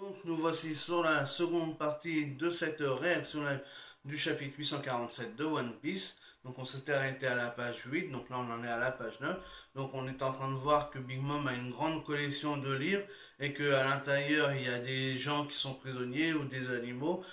Donc nous voici sur la seconde partie de cette réaction live du chapitre 847 de One Piece. Donc on s'était arrêté à la page 8, donc là on en est à la page 9. Donc on est en train de voir que Big Mom a une grande collection de livres et qu'à l'intérieur il y a des gens qui sont prisonniers ou des animaux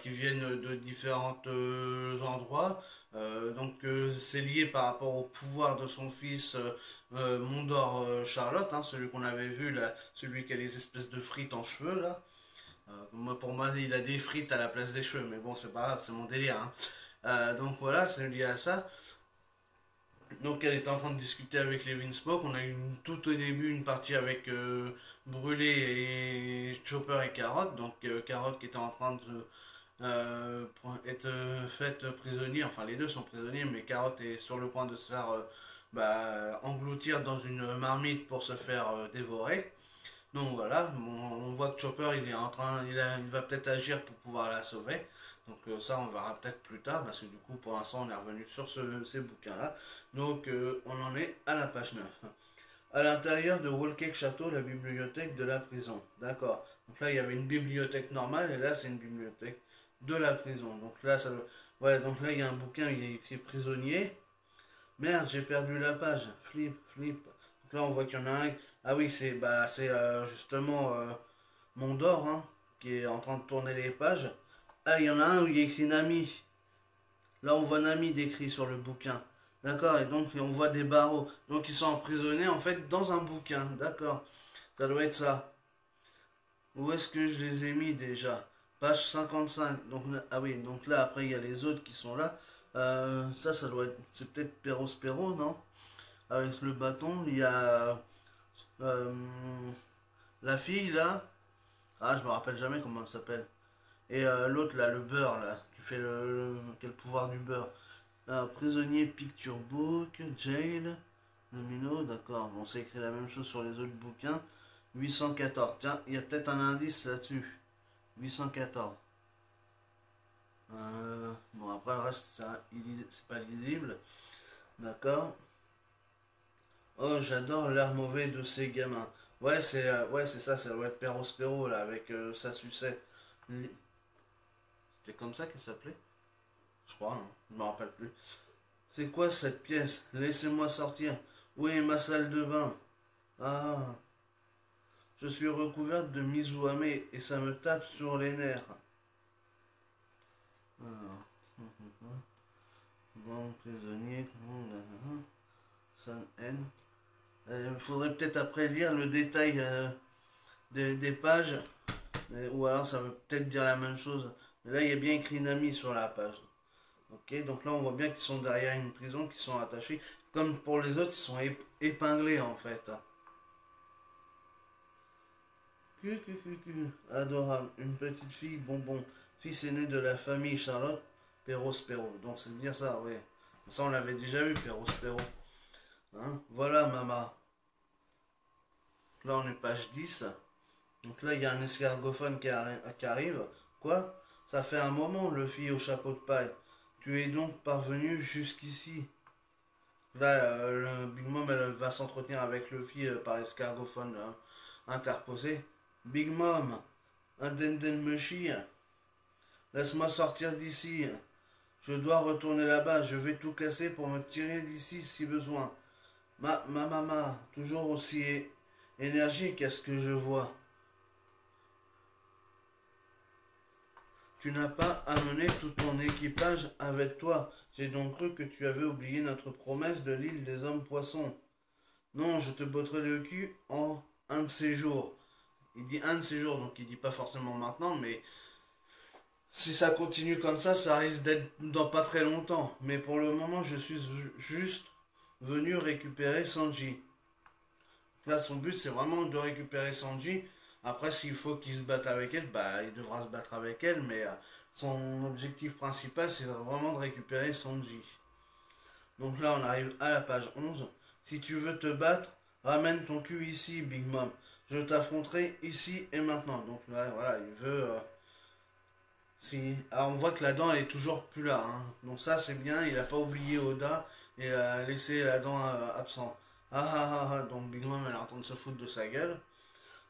qui viennent de différents endroits. C'est lié par rapport au pouvoir de son fils Mondor Charlotte, hein, celui qu'on avait vu là, celui qui a les espèces de frites en cheveux là. Pour moi, il a des frites à la place des cheveux, mais bon, c'est pas grave, c'est mon délire, hein. Donc voilà, c'est lié à ça. Donc elle était en train de discuter avec les Vinsmoke. On a eu tout au début une partie avec Brûlé et Chopper et Carotte. Donc Carotte qui était en train de être faite prisonnier. Enfin, les deux sont prisonniers, mais Carotte est sur le point de se faire engloutir dans une marmite pour se faire dévorer. Donc voilà, on voit que Chopper il est en train, il va peut-être agir pour pouvoir la sauver. Donc ça on verra peut-être plus tard parce que du coup pour l'instant on est revenu sur ces bouquins-là. Donc on en est à la page 9. À l'intérieur de Whole Cake Château, la bibliothèque de la prison. D'accord. Donc là il y avait une bibliothèque normale et là c'est une bibliothèque de la prison. Donc là ça, ouais, donc là il y a un bouquin, il est écrit prisonnier. Merde, j'ai perdu la page. Flip, flip. Donc là, on voit qu'il y en a un. Ah oui, c'est justement Mondor hein, qui est en train de tourner les pages. Ah, il y en a un où il y a écrit Nami. Là, on voit Nami décrit sur le bouquin. D'accord, et donc on voit des barreaux. Donc ils sont emprisonnés en fait dans un bouquin. D'accord, ça doit être ça. Où est-ce que je les ai mis déjà? Page 55. Donc, ah oui, donc là, après, il y a les autres qui sont là. Ça doit être. C'est peut-être Perospero, non? Avec le bâton. Il y a euh, la fille là. Ah, je me rappelle jamais comment elle s'appelle. Et l'autre là, le beurre là, qui fait quel pouvoir du beurre. Prisonnier Picture Book, Jail, Domino, d'accord. Bon, c'est écrit la même chose sur les autres bouquins. 814. Tiens, il y a peut-être un indice là-dessus. 814. Bon, après le reste, c'est pas lisible. D'accord. Oh, j'adore l'air mauvais de ces gamins. Ouais, c'est ça, c'est ouais, Perospero là, avec sa sucette. C'était comme ça qu'elle s'appelait? Je crois, hein. Je me rappelle plus. C'est quoi cette pièce? Laissez-moi sortir. Où est ma salle de bain? Ah, je suis recouverte de Mizuame et ça me tape sur les nerfs. Ah. Bon, prisonnier, San N. Il faudrait peut-être après lire le détail des pages, ou alors ça veut peut-être dire la même chose. Mais là, il y a bien écrit Nami sur la page. Ok, donc là, on voit bien qu'ils sont derrière une prison, qu'ils sont attachés. Comme pour les autres, ils sont épinglés en fait. Adorable, une petite fille bonbon, fils aîné de la famille Charlotte Perrospero. Donc c'est bien ça, oui. Ça, on l'avait déjà vu, Perrospero. Hein, voilà, maman. Là, on est page 10. Donc là, il y a un escargophone qui arrive. Quoi? Ça fait un moment, le fille au chapeau de paille. Tu es donc parvenu jusqu'ici. Là, le Big Mom, elle va s'entretenir avec le fille par escargophone interposé. Big Mom, un denden me chie. Laisse-moi sortir d'ici. Je dois retourner là-bas. Je vais tout casser pour me tirer d'ici si besoin. Ma maman, toujours aussi énergique à ce que je vois. Tu n'as pas amené tout ton équipage avec toi. J'ai donc cru que tu avais oublié notre promesse de l'île des hommes poissons. Non, je te botterai le cul en un de ces jours. Il dit un de ces jours, donc il dit pas forcément maintenant, mais si ça continue comme ça risque d'être dans pas très longtemps. Mais pour le moment, je suis juste venu récupérer Sanji. Là, son but, c'est vraiment de récupérer Sanji. Après, s'il faut qu'il se batte avec elle, bah, il devra se battre avec elle, mais son objectif principal, c'est vraiment de récupérer Sanji. Donc là, on arrive à la page 11. Si tu veux te battre, ramène ton cul ici, Big Mom. Je t'affronterai ici et maintenant. Donc là, voilà, il veut. Si... Alors, on voit que la dent, elle est toujours plus là, hein. Donc ça, c'est bien. Il n'a pas oublié Oda et a laissé la dent absente. Ah ah ah ah. Donc Big Mom, elle est en train de se foutre de sa gueule.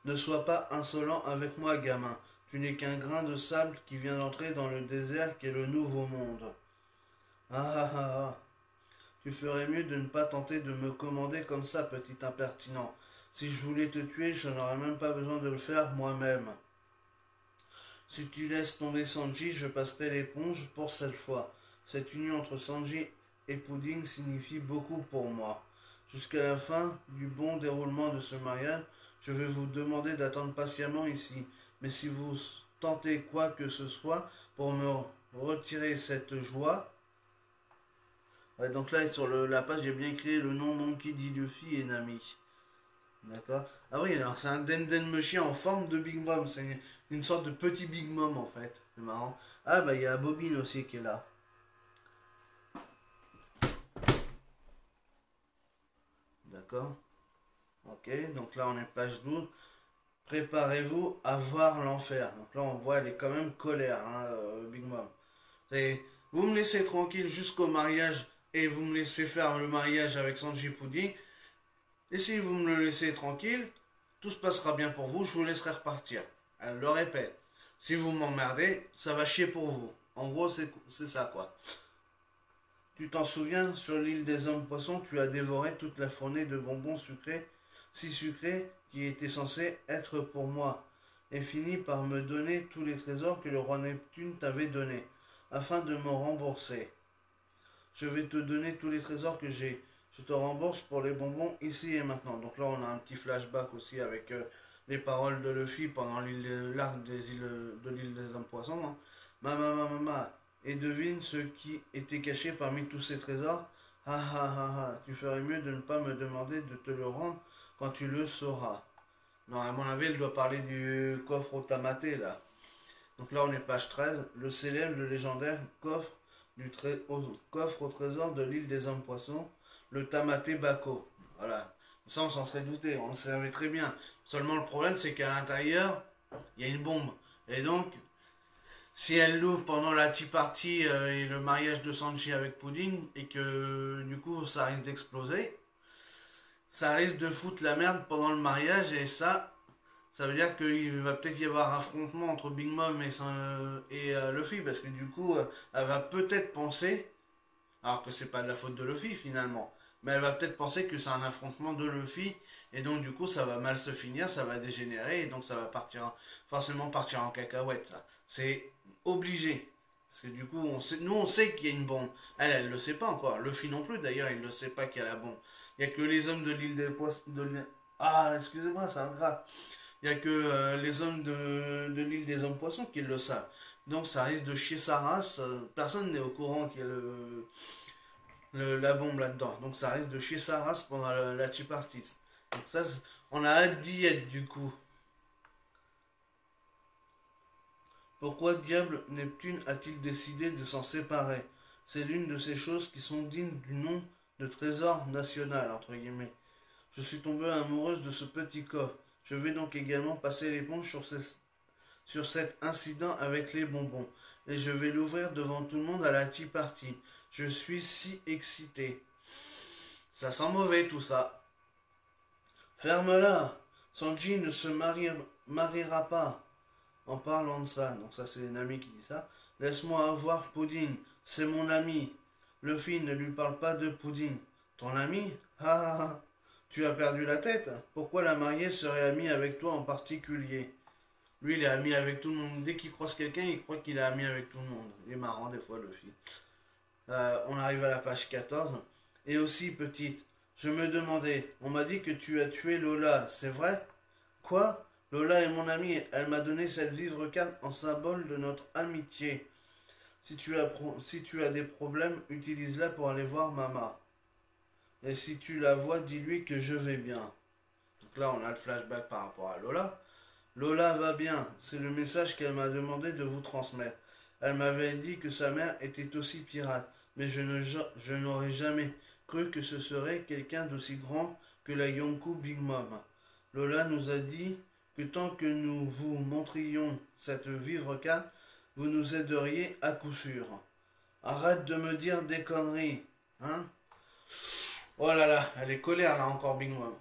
Ne sois pas insolent avec moi, gamin. Tu n'es qu'un grain de sable qui vient d'entrer dans le désert qu'est le nouveau monde. Ah ah ah ah. Tu ferais mieux de ne pas tenter de me commander comme ça, petit impertinent. Si je voulais te tuer, je n'aurais même pas besoin de le faire moi-même. Si tu laisses tomber Sanji, je passerai l'éponge pour cette fois. Cette union entre Sanji et Pudding signifie beaucoup pour moi. Jusqu'à la fin du bon déroulement de ce mariage, je vais vous demander d'attendre patiemment ici. Mais si vous tentez quoi que ce soit pour me retirer cette joie... Ouais, donc là, sur la page, j'ai bien écrit le nom Monkey D. Luffy et Nami. D'accord. Ah oui, alors c'est un Denden Mushi en forme de Big Mom. C'est une sorte de petit Big Mom en fait. C'est marrant. Ah bah il y a Bobine aussi qui est là. D'accord. Ok, donc là on est page 12. Préparez-vous à voir l'enfer. Donc là on voit elle est quand même colère, hein, Big Mom. Vous me laissez tranquille jusqu'au mariage et vous me laissez faire le mariage avec Sanji Pudding. Et si vous me le laissez tranquille, tout se passera bien pour vous, je vous laisserai repartir. Elle le répète. Si vous m'emmerdez, ça va chier pour vous. En gros, c'est ça quoi. Tu t'en souviens, sur l'île des hommes poissons, tu as dévoré toute la fournée de bonbons sucrés, si sucrés, qui étaient censés être pour moi, et fini par me donner tous les trésors que le roi Neptune t'avait donnés, afin de me rembourser. Je vais te donner tous les trésors que j'ai. Je te rembourse pour les bonbons ici et maintenant. Donc là, on a un petit flashback aussi avec les paroles de Luffy pendant l'arc des îles de l'île des hommes poissons. Hein. Mama. Et devine ce qui était caché parmi tous ces trésors. Ah. Tu ferais mieux de ne pas me demander de te le rendre quand tu le sauras. Non, à mon avis, elle doit parler du coffre au tamaté là. Donc là, on est page 13. Le célèbre, le légendaire coffre coffre au trésor de l'île des hommes poissons, le Tamaté Bako. Voilà. Ça, on s'en serait douté, on le savait très bien. Seulement, le problème, c'est qu'à l'intérieur, il y a une bombe. Et donc, si elle l'ouvre pendant la tea party et le mariage de Sanji avec Pudding, et que du coup, ça risque d'exploser, ça risque de foutre la merde pendant le mariage, et ça veut dire qu'il va peut-être y avoir un affrontement entre Big Mom et Luffy, parce que du coup, elle va peut-être penser, alors que c'est pas de la faute de Luffy finalement, mais elle va peut-être penser que c'est un affrontement de Luffy, et donc du coup, ça va mal se finir, ça va dégénérer, et donc ça va forcément partir en cacahuète, ça. C'est obligé. Parce que du coup, nous on sait qu'il y a une bombe. Elle le sait pas encore. Luffy non plus d'ailleurs, il ne sait pas qu'il y a la bombe. Il n'y a que les hommes de l'île des poissons. Ah, excusez-moi, c'est ingrat. Il n'y a que les hommes de l'île des hommes poissons qui le savent. Donc ça risque de chier sa race. Personne n'est au courant qu'il y a la bombe là-dedans. Donc ça risque de chier sa race pendant la tea party. Donc ça, on a hâte d'y être du coup. Pourquoi diable Neptune a-t-il décidé de s'en séparer? C'est l'une de ces choses qui sont dignes du nom de trésor national, entre guillemets. Je suis tombée amoureuse de ce petit coffre. Je vais donc également passer l'éponge sur cet incident avec les bonbons. Et je vais l'ouvrir devant tout le monde à la tea party. Je suis si excitée. Ça sent mauvais tout ça. Ferme-la. Sanji ne se mariera pas. En parlant de ça, donc ça c'est Nami qui dit ça. Laisse-moi avoir Pudding. C'est mon ami. Luffy, ne lui parle pas de Pudding. Ton ami? Ah. Tu as perdu la tête? Pourquoi la mariée serait amie avec toi en particulier? Lui, il est ami avec tout le monde. Dès qu'il croise quelqu'un, il croit qu'il est ami avec tout le monde. Il est marrant des fois, Luffy. On arrive à la page 14. Et aussi, petite, je me demandais, on m'a dit que tu as tué Lola, c'est vrai? Quoi? Lola est mon amie, elle m'a donné cette vivre carte en symbole de notre amitié. Si tu as des problèmes, utilise-la pour aller voir Mama. Et si tu la vois, dis-lui que je vais bien. Donc là, on a le flashback par rapport à Lola. Lola va bien, c'est le message qu'elle m'a demandé de vous transmettre. Elle m'avait dit que sa mère était aussi pirate, mais je n'aurais jamais cru que ce serait quelqu'un d'aussi grand que la Yonkou Big Mom. Lola nous a dit que tant que nous vous montrions cette vivre carte, vous nous aideriez à coup sûr. Arrête de me dire des conneries, hein? Oh là là, elle est colère là encore, Big Mom.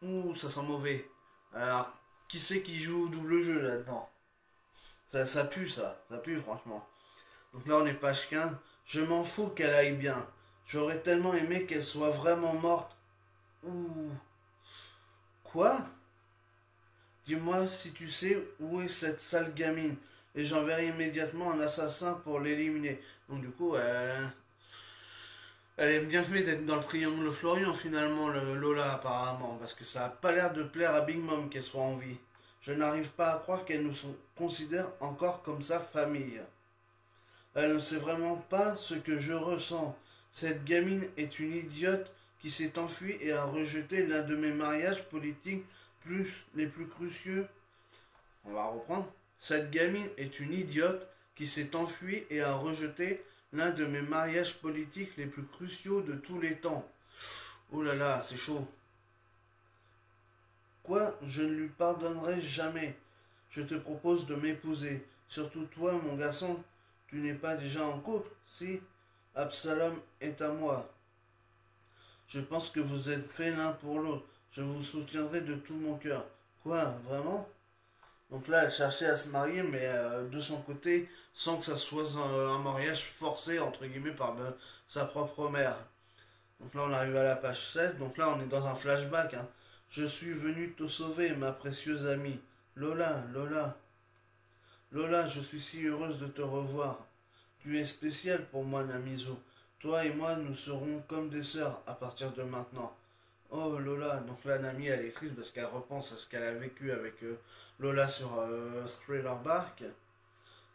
Ouh, ça sent mauvais. Alors, qui c'est qui joue au double jeu là-dedans? Ça pue ça pue franchement. Donc là on est page 15. Je m'en fous qu'elle aille bien. J'aurais tellement aimé qu'elle soit vraiment morte. Ouh. Quoi? Dis-moi si tu sais où est cette sale gamine. Et j'enverrai immédiatement un assassin pour l'éliminer. Donc du coup, elle est bien fait d'être dans le triangle Florian finalement, Lola apparemment. Parce que ça a pas l'air de plaire à Big Mom qu'elle soit en vie. Je n'arrive pas à croire qu'elle nous considère encore comme sa famille. Elle ne sait vraiment pas ce que je ressens. Cette gamine est une idiote qui s'est enfuie et a rejeté l'un de mes mariages politiques les plus cruciaux. On va reprendre. Cette gamine est une idiote qui s'est enfuie et a rejeté l'un de mes mariages politiques les plus cruciaux de tous les temps. Oh là là, c'est chaud. Quoi, je ne lui pardonnerai jamais. Je te propose de m'épouser. Surtout toi, mon garçon, tu n'es pas déjà en couple, si? Absalom est à moi. Je pense que vous êtes faits l'un pour l'autre. Je vous soutiendrai de tout mon cœur. Quoi, vraiment? Donc là, elle cherchait à se marier, mais de son côté, sans que ça soit un mariage forcé, entre guillemets, par sa propre mère. Donc là, on arrive à la page 16. Donc là, on est dans un flashback, hein. Je suis venu te sauver, ma précieuse amie. Lola, Lola, Lola, je suis si heureuse de te revoir. Tu es spéciale pour moi, Namizu. Toi et moi, nous serons comme des sœurs à partir de maintenant. Oh Lola, donc là Nami elle est triste parce qu'elle repense à ce qu'elle a vécu avec Lola sur Thriller Bark.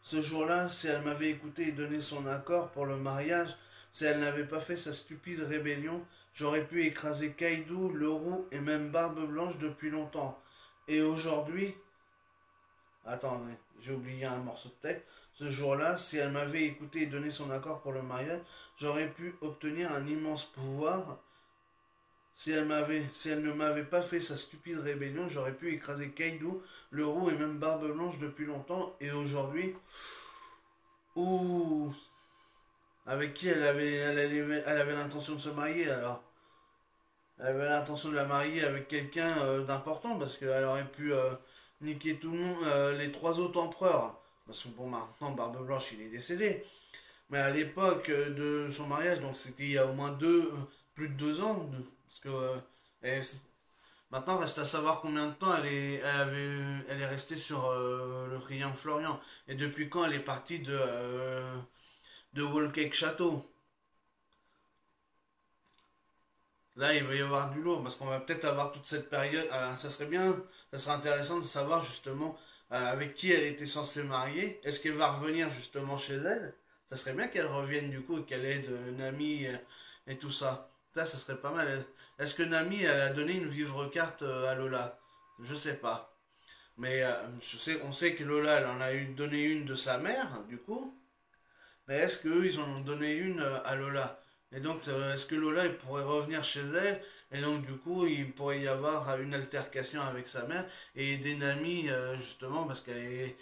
Ce jour-là, si elle m'avait écouté et donné son accord pour le mariage, si elle n'avait pas fait sa stupide rébellion, j'aurais pu écraser Kaido, Leroux et même Barbe Blanche depuis longtemps. Et aujourd'hui, attendez, j'ai oublié un morceau de texte. Ce jour-là, si elle m'avait écouté et donné son accord pour le mariage, j'aurais pu obtenir un immense pouvoir. Si elle ne m'avait pas fait sa stupide rébellion, j'aurais pu écraser Kaido, Leroux et même Barbe Blanche depuis longtemps. Et aujourd'hui, ouh, avec qui elle avait l'intention de se marier alors? Elle avait l'intention de la marier avec quelqu'un d'important parce qu'elle aurait pu niquer tout le monde, les trois autres empereurs. Parce que bon, maintenant Barbe Blanche il est décédé. Mais à l'époque de son mariage, donc c'était il y a au moins plus de 2 ans, parce que maintenant reste à savoir combien de temps elle est restée sur le triangle Florian et depuis quand elle est partie de Whole Cake Château. Là, il va y avoir du lourd parce qu'on va peut-être avoir toute cette période. Ça serait bien, ça serait intéressant de savoir justement avec qui elle était censée marier. Est-ce qu'elle va revenir justement chez elle? Ça serait bien qu'elle revienne du coup et qu'elle aide Nami et tout ça. Ça serait pas mal. Est-ce que Nami elle a donné une vivre carte à Lola? Je sais pas. Mais on sait que Lola elle en a donné une de sa mère du coup. Mais est-ce qu'eux, ils en ont donné une à Lola? Et donc, est-ce que Lola, il pourrait revenir chez elle? Et donc, du coup, il pourrait y avoir une altercation avec sa mère et aider Nami, justement, parce qu'elle est,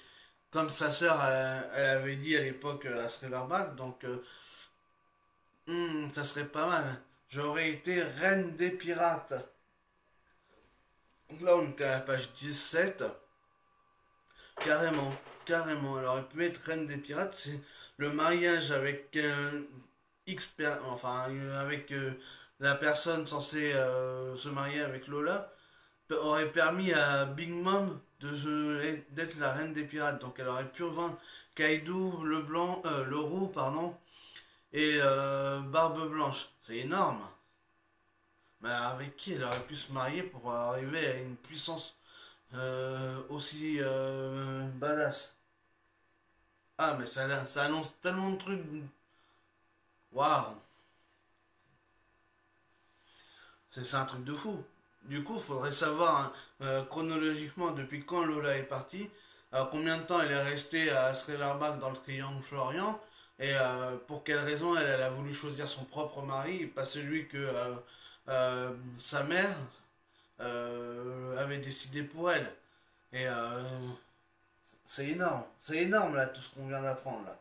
comme sa sœur, elle avait dit à l'époque à Silverback, donc, ça serait pas mal. J'aurais été reine des pirates. Donc là, on était à la page 17. Carrément, carrément. Elle aurait pu être reine des pirates. C'est le mariage avec enfin avec la personne censée se marier avec Lola aurait permis à Big Mom d'être la reine des pirates. Donc elle aurait pu vaincre Kaido, le roux, pardon, et Barbe Blanche. C'est énorme. Mais avec qui elle aurait pu se marier pour arriver à une puissance aussi badass? Ah, mais ça annonce tellement de trucs. Waouh! C'est un truc de fou. Du coup, il faudrait savoir hein, chronologiquement depuis quand Lola est partie, combien de temps elle est restée à Srelarbac dans le triangle Florian, et pour quelle raison elle a voulu choisir son propre mari, et pas celui que sa mère avait décidé pour elle. Et c'est énorme là tout ce qu'on vient d'apprendre là.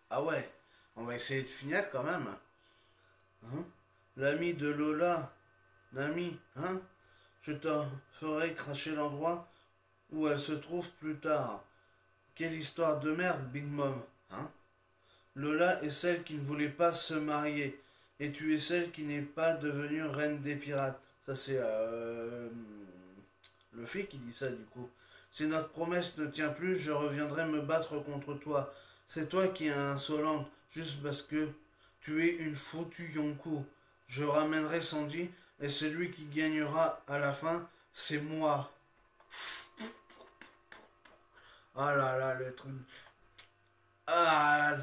Ah ouais, on va essayer de finir quand même. Hein. L'ami de Lola, Nami, hein? Je te ferai cracher l'endroit où elle se trouve plus tard. Quelle histoire de merde, Big Mom, hein? Lola est celle qui ne voulait pas se marier, et tu es celle qui n'est pas devenue reine des pirates. Ça, c'est Luffy qui dit ça, du coup. Si notre promesse ne tient plus, je reviendrai me battre contre toi. C'est toi qui es insolente, juste parce que tu es une foutue Yonko. Je ramènerai Sanji, et celui qui gagnera à la fin, c'est moi. Ah là là, le truc. Ah,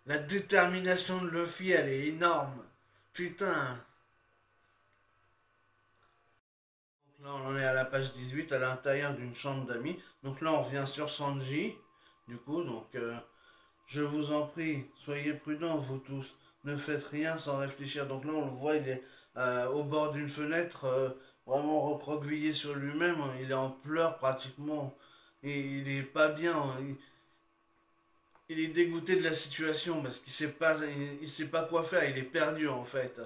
la détermination de Luffy, elle est énorme. Putain. Donc là, on en est à la page 18, à l'intérieur d'une chambre d'amis. Donc là, on revient sur Sanji. Du coup, je vous en prie, soyez prudents, vous tous. Ne faites rien sans réfléchir. Donc là, on le voit, il est au bord d'une fenêtre, vraiment recroquevillé sur lui-même. Il est en pleurs pratiquement. Et il est pas bien. Il est dégoûté de la situation parce il sait pas quoi faire. Il est perdu en fait.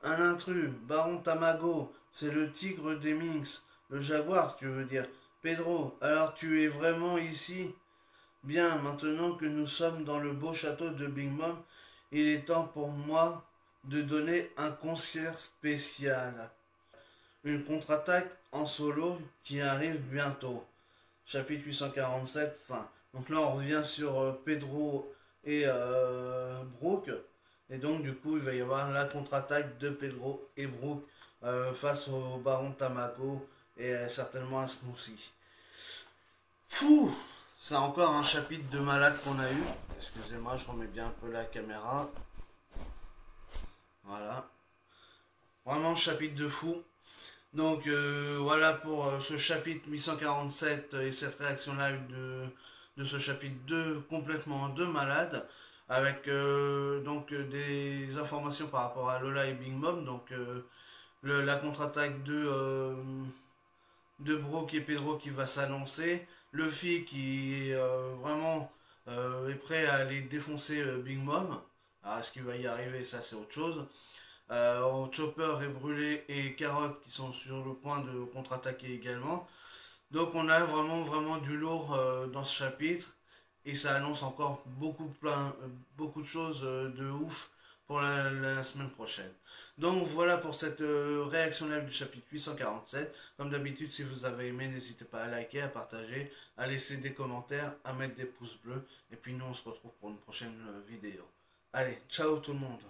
Un intrus, Baron Tamago, c'est le tigre des Minx. Le jaguar, tu veux dire. Pedro, alors tu es vraiment ici? Bien, maintenant que nous sommes dans le beau château de Big Mom, il est temps pour moi de donner un concert spécial. Une contre-attaque en solo qui arrive bientôt. Chapitre 847, fin. Donc là, on revient sur Pedro et Brooke. Et donc, du coup, il va y avoir la contre-attaque de Pedro et Brooke face au baron Tamako et certainement à Smoothie. Fouh! C'est encore un chapitre de malade qu'on a eu. Excusez-moi, je remets bien un peu la caméra. Voilà. Vraiment, chapitre de fou. Donc voilà pour ce chapitre 847 et cette réaction live de ce chapitre 2 complètement de malade avec des informations par rapport à Lola et Big Mom. Donc la contre-attaque de Brock et Pedro qui va s'annoncer. Luffy qui vraiment est prêt à aller défoncer Big Mom. Alors est-ce qu'il va y arriver? Ça c'est autre chose. Chopper est brûlé et Carotte qui sont sur le point de contre-attaquer également. Donc on a vraiment du lourd dans ce chapitre et ça annonce encore beaucoup de choses de ouf pour la semaine prochaine. Donc voilà pour cette réaction live du chapitre 847. Comme d'habitude, si vous avez aimé, n'hésitez pas à liker, à partager, à laisser des commentaires, à mettre des pouces bleus. Et puis nous on se retrouve pour une prochaine vidéo. Allez, ciao tout le monde.